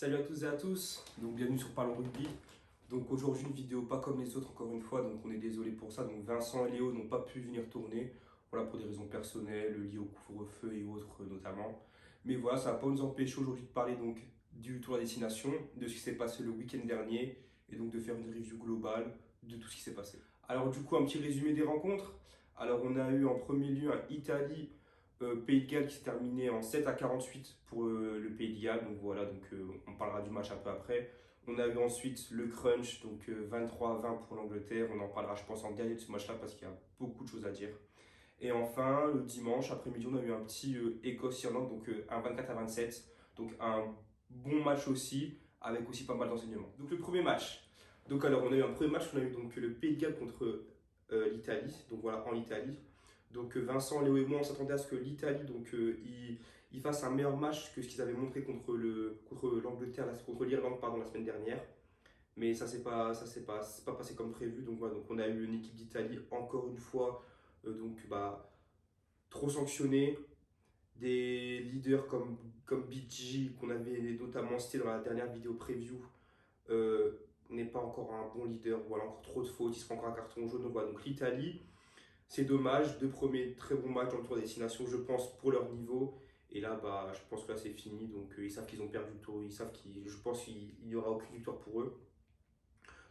Salut à tous et à tous, donc bienvenue sur Parlons Rugby. Donc aujourd'hui une vidéo pas comme les autres encore une fois, donc on est désolé pour ça. Donc Vincent et Léo n'ont pas pu venir tourner, voilà pour des raisons personnelles, liées au couvre-feu et autres notamment. Mais voilà, ça va pas nous empêcher aujourd'hui de parler donc du Tour à destination, de ce qui s'est passé le week-end dernier et donc de faire une review globale de tout ce qui s'est passé. Alors du coup un petit résumé des rencontres. Alors on a eu en premier lieu un Italie Pays de Galles qui s'est terminé en 7-48 pour le Pays de Galles. Donc voilà, on parlera du match un peu après. On a eu ensuite le crunch, donc 23-20 pour l'Angleterre. On en parlera, je pense, en dernier de ce match-là parce qu'il y a beaucoup de choses à dire. Et enfin, le dimanche après-midi, on a eu un petit Écosse-Irlande, donc un 24-27. Donc un bon match aussi, avec aussi pas mal d'enseignements. Donc le premier match. Donc alors, on a eu un premier match, on a eu donc le Pays de Galles contre l'Italie. Donc voilà, en Italie. Donc Vincent, Léo et moi, on s'attendait à ce que l'Italie il fasse un meilleur match que ce qu'ils avaient montré contre l'Angleterre, contre l'Irlande pardon, la semaine dernière. Mais c'est pas passé comme prévu. Donc voilà, donc on a eu une équipe d'Italie encore une fois trop sanctionnée. Des leaders comme BG qu'on avait notamment cité dans la dernière vidéo preview n'est pas encore un bon leader. Voilà, encore trop de fautes, il se prend encore un carton jaune. Donc voilà, donc l'Italie. C'est dommage, deux premiers très bons matchs dans le tour des destination, je pense, pour leur niveau. Et là, je pense que là, c'est fini. Donc, ils savent qu'ils ont perdu le tour. Je pense qu'il n'y aura aucune victoire pour eux.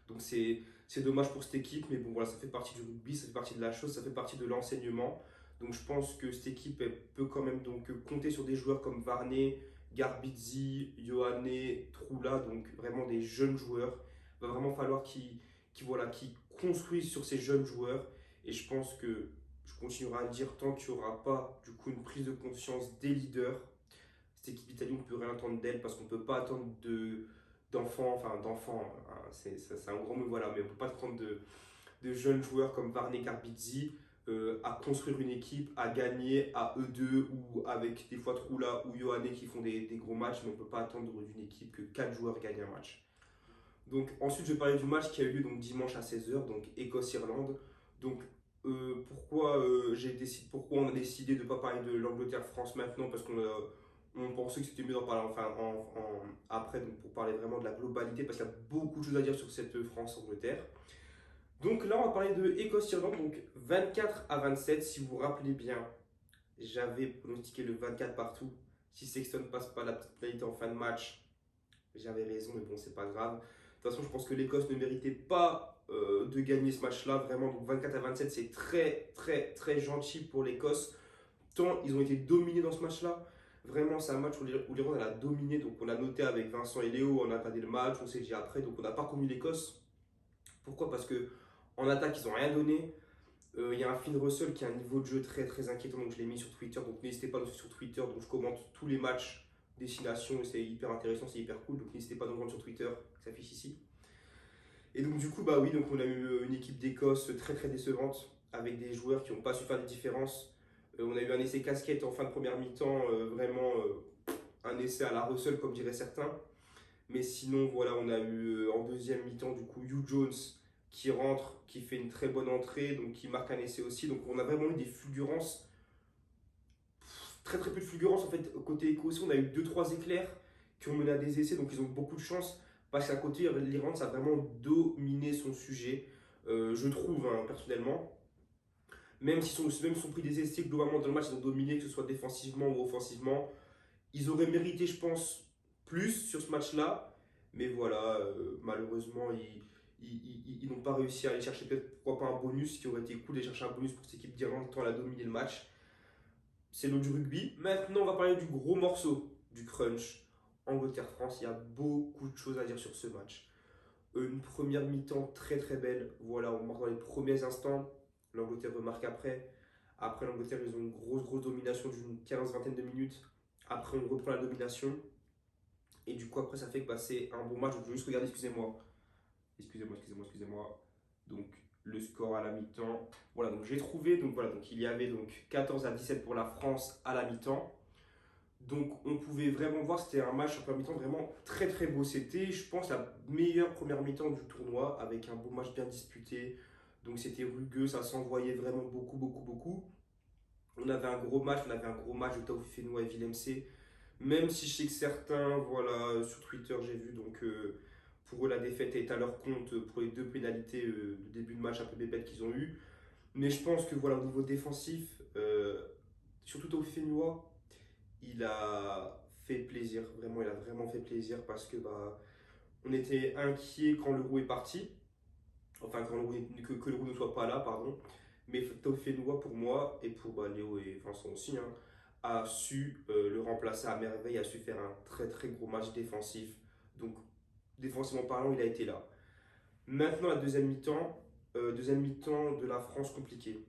Donc, c'est dommage pour cette équipe. Mais bon, voilà, ça fait partie du rugby, ça fait partie de la chose, ça fait partie de l'enseignement. Donc, je pense que cette équipe, elle peut quand même donc, compter sur des joueurs comme Varney, Garbizzi, Ioane, Troula. Donc, vraiment des jeunes joueurs. Il va vraiment falloir qu'ils construisent sur ces jeunes joueurs. Et je pense que je continuerai à le dire tant qu'il n'y aura pas du coup une prise de conscience des leaders. Cette équipe italienne, on ne peut rien attendre d'elle parce qu'on ne peut pas attendre d'enfants, hein, c'est un gros mot, voilà, mais on ne peut pas attendre de jeunes joueurs comme Varney Carbizzi à construire une équipe, à gagner à eux deux ou avec des fois Troula ou Ioane qui font des gros matchs, mais on ne peut pas attendre d'une équipe que 4 joueurs gagnent un match. Donc ensuite, je vais parler du match qui a eu lieu donc, dimanche à 16h, donc Écosse-Irlande. Donc pourquoi on a décidé de ne pas parler de l'Angleterre-France maintenant parce on pensait que c'était mieux d'en parler après donc pour parler vraiment de la globalité parce qu'il y a beaucoup de choses à dire sur cette France-Angleterre. Donc là, on va parler de Écosse-Irlande, donc 24-27. Si vous vous rappelez bien, j'avais pronostiqué le 24 partout. Si Sexton passe pas la petite pénalité en fin de match, j'avais raison, mais bon, c'est pas grave. De toute façon, je pense que l'Écosse ne méritait pas de gagner ce match-là. Vraiment, donc 24-27, c'est très, très, très gentil pour l'Écosse. Tant ils ont été dominés dans ce match-là. Vraiment, c'est un match où l'Irlande a dominé. Donc, on a noté avec Vincent et Léo, on a regardé le match, on s'est dit après. Donc, on n'a pas connu l'Écosse. Pourquoi? Parce que en attaque, ils n'ont rien donné. Il y a un Finn Russell qui a un niveau de jeu très très inquiétant, donc je l'ai mis sur Twitter. Donc n'hésitez pas à le suivre sur Twitter. Donc je commente tous les matchs destination et c'est hyper intéressant, c'est hyper cool. Donc n'hésitez pas à nous rejoindre sur Twitter, qui s'affiche ici. Et donc du coup, bah oui, donc on a eu une équipe d'Écosse très très décevante avec des joueurs qui n'ont pas su faire des différences. On a eu un essai casquette en fin de première mi-temps, vraiment un essai à la Russell comme diraient certains. Mais sinon, voilà, on a eu en deuxième mi-temps du coup Hugh Jones qui rentre, qui fait une très bonne entrée, donc qui marque un essai aussi. Donc on a vraiment eu des fulgurances, très très peu de fulgurances en fait. Côté écossais, on a eu deux trois éclairs qui ont mené à des essais, donc ils ont beaucoup de chance. Parce qu'à côté, l'Irlande, ça a vraiment dominé son sujet, je trouve, hein, personnellement. Même s'ils ont pris des essais globalement dans le match, ils ont dominé, que ce soit défensivement ou offensivement. Ils auraient mérité, je pense, plus sur ce match-là. Mais voilà, malheureusement, ils n'ont pas réussi à aller chercher peut-être pourquoi pas un bonus, ce qui aurait été cool d'aller chercher un bonus pour cette équipe d'Irlande tant elle a dominé le match. C'est l'eau du rugby. Maintenant, on va parler du gros morceau du crunch. Angleterre-France, il y a beaucoup de choses à dire sur ce match. Une première mi-temps très très belle. Voilà, on marque dans les premiers instants. L'Angleterre remarque après. Après, l'Angleterre, ils ont une grosse domination d'une 15-20 de minutes. Après, on reprend la domination. Et du coup, après, ça fait que c'est un bon match. Donc, je vais juste regarder, excusez-moi. Excusez-moi. Donc, le score à la mi-temps. Voilà, donc j'ai trouvé. Donc, voilà, donc il y avait donc 14-17 pour la France à la mi-temps. Donc, on pouvait vraiment voir, c'était un match en première mi-temps vraiment très très beau. C'était, je pense, la meilleure première mi-temps du tournoi avec un beau match bien disputé. Donc, c'était rugueux, ça s'envoyait vraiment beaucoup. On avait un gros match de Taoufik Fenoua et Villemc. Même si je sais que certains, voilà, sur Twitter, j'ai vu, donc pour eux, la défaite est à leur compte pour les deux pénalités de début de match un peu bébêtes qu'ils ont eu. Mais je pense que voilà, au niveau défensif, surtout Taofifénois, il a fait plaisir. Vraiment, il a vraiment fait plaisir parce que bah, on était inquiet quand le roux est parti. Enfin, que le roux ne soit pas là, pardon. Mais Taofifénois, pour moi, et pour bah, Léo et Vincent aussi, hein, a su le remplacer à merveille, a su faire un très très gros match défensif. Donc, défensivement parlant, il a été là. Maintenant, la deuxième mi-temps de la France compliquée.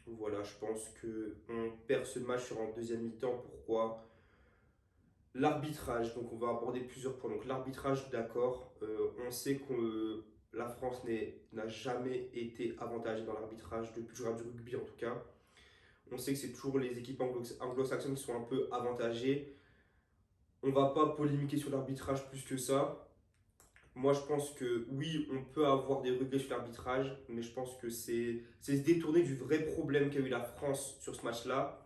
Voilà, je pense qu'on perd ce match sur un deuxième mi-temps. Pourquoi? L'arbitrage, donc on va aborder plusieurs points. Donc l'arbitrage, d'accord, on sait que la France n'a jamais été avantagée dans l'arbitrage depuis que je regarde du rugby en tout cas. On sait que c'est toujours les équipes anglo-saxonnes qui sont un peu avantagées. On va pas polémiquer sur l'arbitrage plus que ça. Moi, je pense que oui, on peut avoir des regrets sur l'arbitrage, mais je pense que c'est se détourner du vrai problème qu'a eu la France sur ce match-là,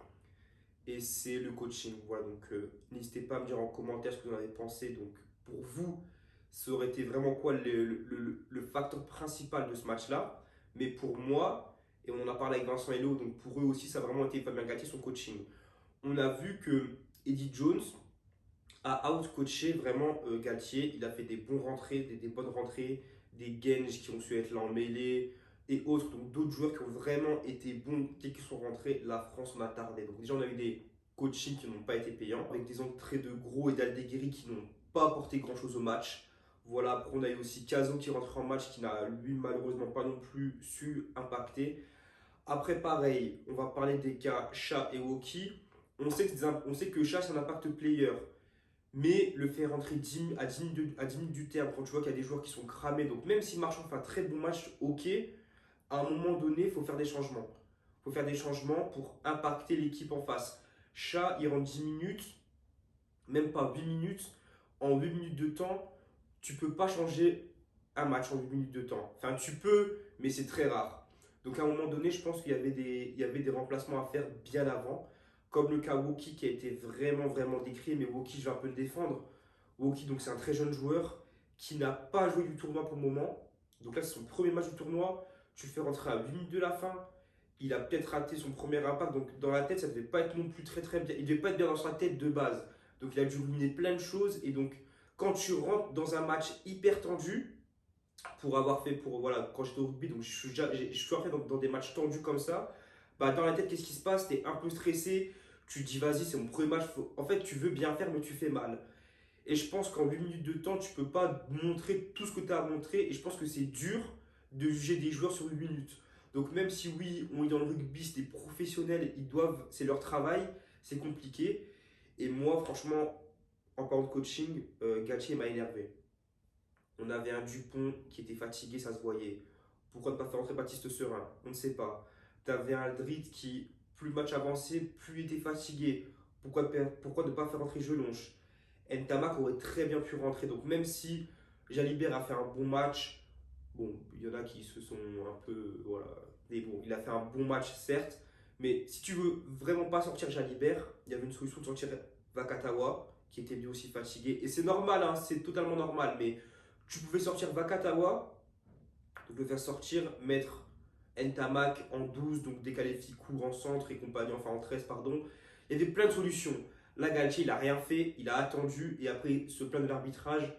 et c'est le coaching. Voilà, donc n'hésitez pas à me dire en commentaire ce que vous en avez pensé. Donc, pour vous, ça aurait été vraiment quoi le facteur principal de ce match-là? Mais pour moi, et on en a parlé avec Vincent et Léo, donc pour eux aussi, ça a vraiment été Fabien Galtier, son coaching. On a vu que Eddie Jones a outcoaché vraiment Galtier. Il a fait des bons rentrées, des bonnes rentrées, des Genge qui ont su être là en mêlée et autres. Donc d'autres joueurs qui ont vraiment été bons dès qu'ils sont rentrés. La France en a tardé. Donc déjà on a eu des coachings qui n'ont pas été payants, avec des entrées de Gros et d'Aldeguerri qui n'ont pas apporté grand chose au match. Voilà, après on a eu aussi Caso qui rentre en match qui n'a lui malheureusement pas non plus su impacter. Après pareil, on va parler des cas Chat et Woki. On sait que Chat c'est un impact player. Mais le faire rentrer à 10 minutes du terme, quand tu vois qu'il y a des joueurs qui sont cramés, donc même si Marchand fait un très bon match, ok, à un moment donné, il faut faire des changements. Il faut faire des changements pour impacter l'équipe en face. Chat, il rentre 10 minutes, même pas 8 minutes. En 8 minutes de temps, tu peux pas changer un match en 8 minutes de temps. Enfin, tu peux, mais c'est très rare. Donc à un moment donné, je pense il y avait des remplacements à faire bien avant. Comme le cas Woki qui a été vraiment, vraiment décrit, mais Woki, je vais un peu le défendre. Woki, donc c'est un très jeune joueur qui n'a pas joué du tournoi pour le moment. Donc là, c'est son premier match du tournoi. Tu le fais rentrer à 8 minutes de la fin. Il a peut-être raté son premier impact. Donc dans la tête, ça ne devait pas être non plus très très bien. Il ne devait pas être bien dans sa tête de base. Donc il a dû ruminer plein de choses. Et donc quand tu rentres dans un match hyper tendu, pour avoir fait, pour voilà, quand j'étais au rugby, donc je suis rentré dans des matchs tendus comme ça, bah dans la tête, qu'est-ce qui se passe? T'es un peu stressé. Tu te dis, vas-y, c'est mon premier match. En fait, tu veux bien faire, mais tu fais mal. Et je pense qu'en 8 minutes de temps, tu peux pas montrer tout ce que tu as montré. Et je pense que c'est dur de juger des joueurs sur 8 minutes. Donc même si oui, on est dans le rugby, c'est des professionnels, ils doivent, c'est leur travail, c'est compliqué. Et moi, franchement, en parlant de coaching, Galtier m'a énervé. On avait un Dupont qui était fatigué, ça se voyait. Pourquoi ne pas faire entrer Baptiste Serin? On ne sait pas. Tu avais un Aldrit qui, plus le match avançait, plus il était fatigué. Pourquoi ne pas faire entrer Jelonche? Ntamak aurait très bien pu rentrer. Donc même si Jalibert a fait un bon match, bon, il y en a qui se sont un peu... Voilà. Mais bon, il a fait un bon match, certes. Mais si tu veux vraiment pas sortir Jalibert, il y avait une solution de sortir Vakatawa, qui était lui aussi fatigué. Et c'est normal, hein, c'est totalement normal. Mais tu pouvais sortir Vakatawa, donc le faire sortir, mettre Ntamak en 12, donc décaler Ficou en centre et compagnie, enfin en 13, pardon. Il y avait plein de solutions. Là, Galtier, il n'a rien fait, il a attendu et après se plaint de l'arbitrage.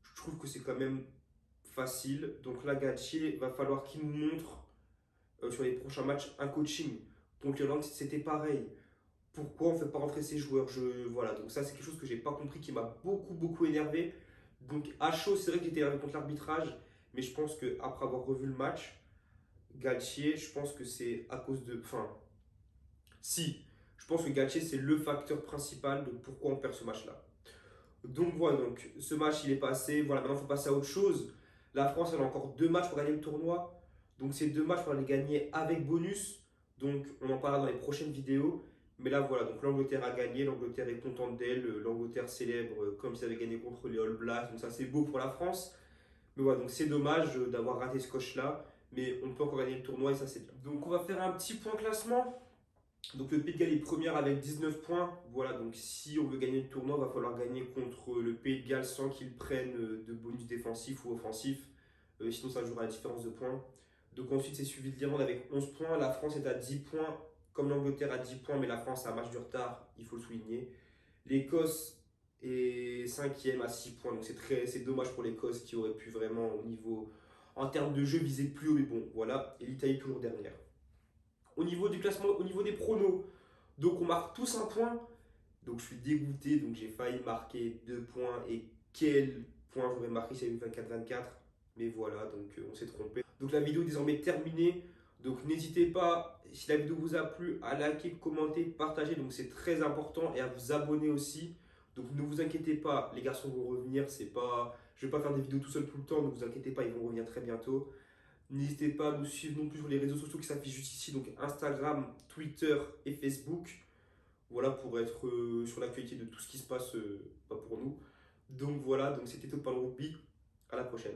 Je trouve que c'est quand même facile. Donc là, Galtier, va falloir qu'il nous montre sur les prochains matchs un coaching. Donc l'Irlande, c'était pareil. Pourquoi on ne fait pas rentrer ces joueurs? Voilà, donc ça, c'est quelque chose que j'ai pas compris, qui m'a beaucoup, beaucoup énervé. Donc à chaud, c'est vrai qu'il était énervé contre l'arbitrage, mais je pense qu'après avoir revu le match, Galtier, je pense que c'est à cause de. Enfin, si, je pense que Galtier, c'est le facteur principal de pourquoi on perd ce match-là. Donc voilà, donc ce match il est passé. Voilà, maintenant il faut passer à autre chose. La France elle a encore 2 matchs pour gagner le tournoi. Donc ces 2 matchs, on va les gagner avec bonus. Donc on en parlera dans les prochaines vidéos. Mais là voilà, donc l'Angleterre a gagné, l'Angleterre est contente d'elle, l'Angleterre célèbre comme si elle avait gagné contre les All Blacks. Donc ça c'est beau pour la France. Mais voilà, donc c'est dommage d'avoir raté ce coche là. Mais on peut encore gagner le tournoi et ça c'est bien. Donc on va faire un petit point classement. Donc le Pays de Galles est première avec 19 points. Voilà, donc si on veut gagner le tournoi, il va falloir gagner contre le Pays de Galles sans qu'ils prennent de bonus défensifs ou offensifs. Sinon, ça jouera la différence de points. Donc ensuite, c'est suivi de l'Irlande avec 11 points. La France est à 10 points, comme l'Angleterre à 10 points, mais la France a un match de retard, il faut le souligner. L'Écosse est cinquième à 6 points, donc c'est dommage pour l'Écosse qui aurait pu vraiment, au niveau, en termes de jeu, viser plus haut, mais bon, voilà. Et l'Italie toujours dernière. Au niveau du classement, au niveau des pronos, donc on marque tous un point. Donc je suis dégoûté, donc j'ai failli marquer 2 points. Et quel point j'aurais marqué si j'avais eu 24-24. Mais voilà, donc on s'est trompé. Donc la vidéo est désormais terminée. Donc n'hésitez pas, si la vidéo vous a plu, à liker, commenter, partager. Donc c'est très important. Et à vous abonner aussi. Donc ne vous inquiétez pas, les garçons vont revenir. C'est pas, je vais pas faire des vidéos tout seul tout le temps. Ne vous inquiétez pas, ils vont revenir très bientôt. N'hésitez pas à nous suivre non plus sur les réseaux sociaux qui s'affichent juste ici. Donc Instagram, Twitter et Facebook. Voilà, pour être sur l'actualité de tout ce qui se passe pour nous. Donc voilà, donc c'était tout par le rugby. À la prochaine.